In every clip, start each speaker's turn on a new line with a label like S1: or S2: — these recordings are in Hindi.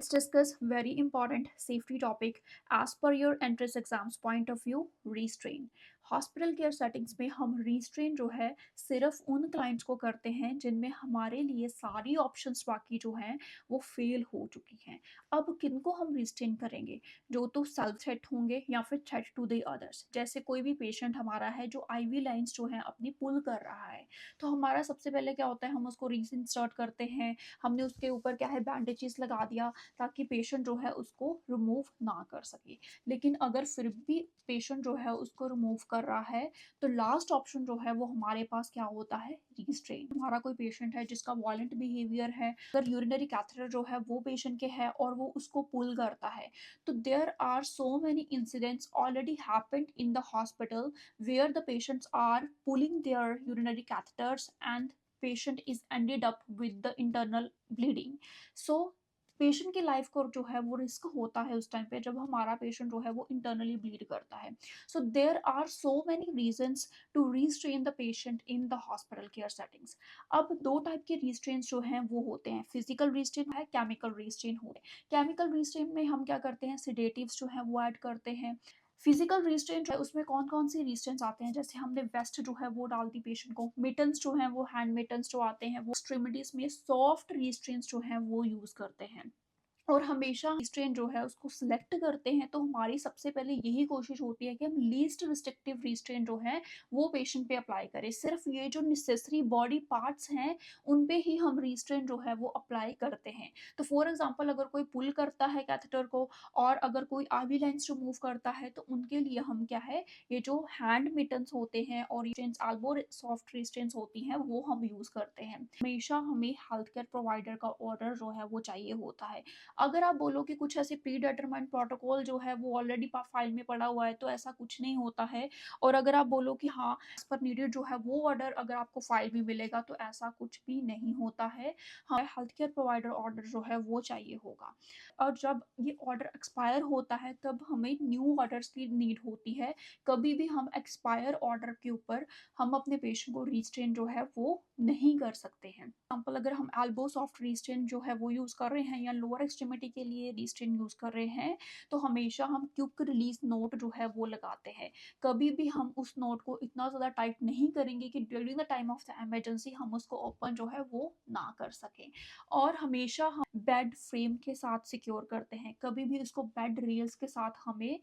S1: Let's discuss very important safety topic as per your entrance exams point of view, restraint. Hospital care settings में हम रिस्ट्रेन जो है सिर्फ उन क्लाइंट्स को करते हैं जिनमें हमारे लिए सारी ऑप्शंस बाकी जो हैं वो फेल हो चुकी हैं। अब किनको हम रिस्ट्रेन करेंगे? जो तो सेल्फ थ्रेट होंगे या फिर थ्रेट टू द अदर्स। जैसे कोई भी पेशेंट हमारा है जो आईवी लाइंस जो है अपनी पुल कर रहा है, तो हमारा सबसे पहले क्या होता है, हम उसको रीस इंसर्ट करते हैं। हमने उसके ऊपर क्या है बैंडेजेस लगा दिया ताकि पेशेंट जो है उसको रिमूव ना कर सके। लेकिन अगर फिर भी पेशेंट जो है उसको रिमूव कर रहा है, तो लास्ट ऑप्शन जो है वो हमारे पास क्या होता है, रिस्ट्रेन। हमारा कोई पेशेंट है जिसका वॉलेंट बिहेवियर है, अगर यूरिनरी कैथेटर जो है वो पेशेंट के है और वो उसको पुल करता है, तो there are so many incidents already happened in the hospital where the patients are pulling their urinary catheters and patient is ended up with the internal bleeding. So patient की लाइफ को जो है वो रिस्क होता है उस टाइम पे जब हमारा पेशेंट जो है वो इंटरनली ब्लीड करता है। So there are so many reasons to restrain the patient in the hospital care settings. अब दो टाइप के रिस्ट्रेन जो हैं वो होते हैं, फिजिकल रिस्ट्रेन है, केमिकल रिस्ट्रेन होते हैं। केमिकल रिस्ट्रेन में हम क्या करते हैं, सिडेटिव्स जो है वो ऐड करते हैं। फिजिकल रिस्ट्रेंट है उसमें कौन कौन से रिस्ट्रेंट्स आते हैं, जैसे हमने वेस्ट जो है वो डाल दी पेशेंट को, मिटन्स जो है वो हैंड मिटन्स जो आते हैं वो, एक्सट्रीमिटीज में सॉफ्ट रिस्ट्रेंट्स जो है वो यूज करते हैं। और हमेशा रिस्ट्रेन जो है उसको सिलेक्ट करते हैं तो हमारी सबसे पहले यही कोशिश होती है कि हम लीस्ट रिस्ट्रिक्टिव रिस्ट्रेन जो है वो पेशेंट पे अप्लाई करें। सिर्फ ये जो नेसेसरी बॉडी पार्ट्स हैं उन पे ही हम रिस्ट्रेन जो है वो अप्लाई करते हैं। तो फॉर एग्जांपल अगर कोई पुल करता है कैथेटर को और अगर कोई आईवी लाइंस रिमूव करता है तो उनके लिए हम क्या है, ये जो हैंड मिटन्स होते हैं और एल्बो सॉफ्ट रिस्ट्रेन्स होती हैं वो हम यूज करते हैं। हमेशा हमें हेल्थ केयर प्रोवाइडर का ऑर्डर जो है वो चाहिए होता है। अगर आप बोलो कि कुछ ऐसे प्री डिटरमाइंड प्रोटोकॉल जो है वो ऑलरेडी फाइल में पड़ा हुआ है, तो ऐसा कुछ नहीं होता है। और अगर आप बोलो कि हाँ एज पर नीडेड जो है वो ऑर्डर अगर आपको फाइल में मिलेगा, तो ऐसा कुछ भी नहीं होता है। हमें हेल्थ केयर प्रोवाइडर ऑर्डर जो है वो चाहिए होगा। और जब ये ऑर्डर एक्सपायर होता है तब हमें न्यू ऑर्डर्स की नीड होती है। कभी भी हम एक्सपायर ऑर्डर के ऊपर हम अपने पेशेंट को रिस्ट्रेन जो है वो नहीं कर सकते हैं। एग्जाम्पल अगर हम एल्बो सॉफ्ट रिस्ट्रेन जो है वो यूज कर रहे हैं या लोअर एक्सट्रीमिटी के लिए रिस्ट्रेन यूज कर रहे हैं, तो हमेशा हम क्विक रिलीज नोट जो है वो लगाते हैं। कभी भी हम उस नोट को इतना ज्यादा टाइट नहीं करेंगे कि during the time of the emergency हम उसको ओपन जो है वो ना कर सकें। और हमेशा हम बेड फ्रेम के साथ सिक्योर करते हैं, कभी भी उसको बेड रेल्स के साथ हमें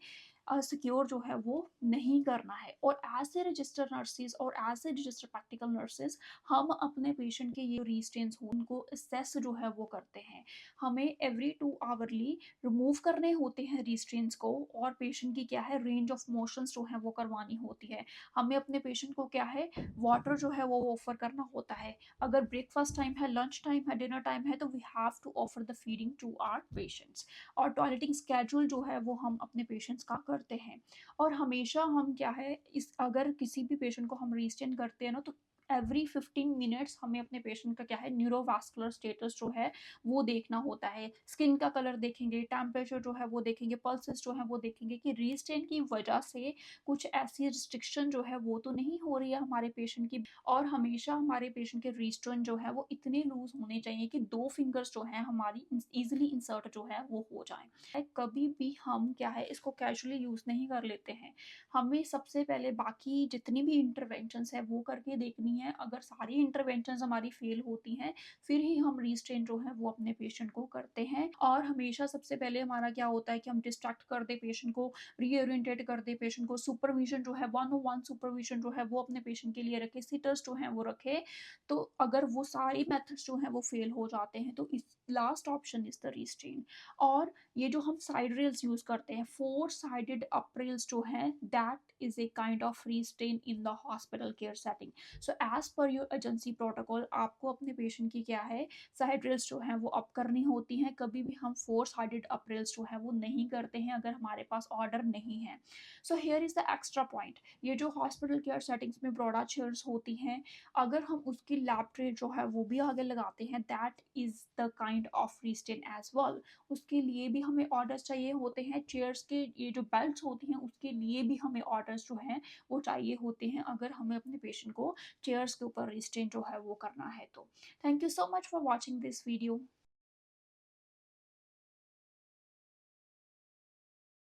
S1: सिक्योर जो है वो नहीं करना है। और एज ए रजिस्टर नर्सिस और as a register practical nurses हम अपने पेशेंट के ये रिस्ट्रेंट्स हो उनको असेस जो है वो करते हैं। हमें एवरी 2 आवरली रिमूव करने होते हैं रिस्ट्रेंट्स को, और पेशेंट की क्या है रेंज ऑफ मोशंस जो है वो करवानी होती है। हमें अपने पेशेंट को क्या है वाटर जो है वो ऑफर करना होता है। अगर ब्रेकफास्ट टाइम है, लंच टाइम है, डिनर टाइम है, तो we have to offer the feeding to our patients. और टॉयलेटिंग स्केड्यूल जो है वो हम अपने पेशेंट्स का करते हैं। और हमेशा हम क्या है इस अगर किसी भी पेशेंट को हम रिस्टेन करते हैं ना, तो एवरी 15 मिनट्स हमें अपने पेशेंट का क्या है न्यूरोवास्कुलर स्टेटस जो है वो देखना होता है। स्किन का कलर देखेंगे, टेम्परेचर जो है वो देखेंगे, पल्सेस जो है वो देखेंगे कि रिस्टेन की वजह से कुछ ऐसी रिस्ट्रिक्शन जो है वो तो नहीं हो रही है हमारे पेशेंट की। और हमेशा हमारे पेशेंट के रिस्ट्रेन जो है वो इतने लूज होने चाहिए कि 2 फिंगर्स जो है हमारी इजिली इंसर्ट जो है वो हो जाए। कभी भी हम क्या है इसको कैजुअली यूज नहीं कर लेते हैं। हमें सबसे पहले बाकी जितनी भी इंटरवेंशंस है वो करके देखनी है। अगर सारी इंटरवेंशंस हमारी फेल होती हैं फिर ही हम रिस्ट्रेन जो है वो अपने पेशेंट को करते हैं। और हमेशा सबसे पहले हमारा क्या होता है कि हम डिस्ट्रैक्ट कर दे पेशेंट को, रीओरिएंटेट कर दे पेशेंट को, सुपरविजन जो है 101 सुपरविजन जो है वो अपने पेशेंट के लिए रखे, सिटर्स जो है वो रखे। तो अगर वो सारी मेथड्स जो है वो फेल हो जाते हैं तो इस last option is the restrain. और ये जो हम साइड रेल्स यूज करते हैं, 4 साइडेड अप रेल्स जो है, that is a kind of restrain in the hospital care setting. So as per your agency protocol आपको अपने पेशेंट की क्या है साइड रेल्स जो है वो अप करनी होती हैं। कभी भी हम 4 साइडेड अप रेल्स जो है वो नहीं करते हैं अगर हमारे पास ऑर्डर नहीं है। So here is the extra point, ये जो हॉस्पिटल केयर सेटिंग्स में ब्रॉडा चेयर्स होती हैं, अगर हम उसकी लैब ट्रे जो है वो भी आगे लगाते हैं, that is the kind of restrain as well. उसके लिए भी हमें ऑर्डर्स चाहिए होते हैं। चेयर्स के ये जो बेल्ट्स होती हैं उसके लिए भी हमें ऑर्डर्स जो हैं वो चाहिए होते हैं अगर हमें अपने पेशेंट को चेयर्स के ऊपर रिस्ट्रेन जो है वो करना है तो। Thank you so much for watching this video.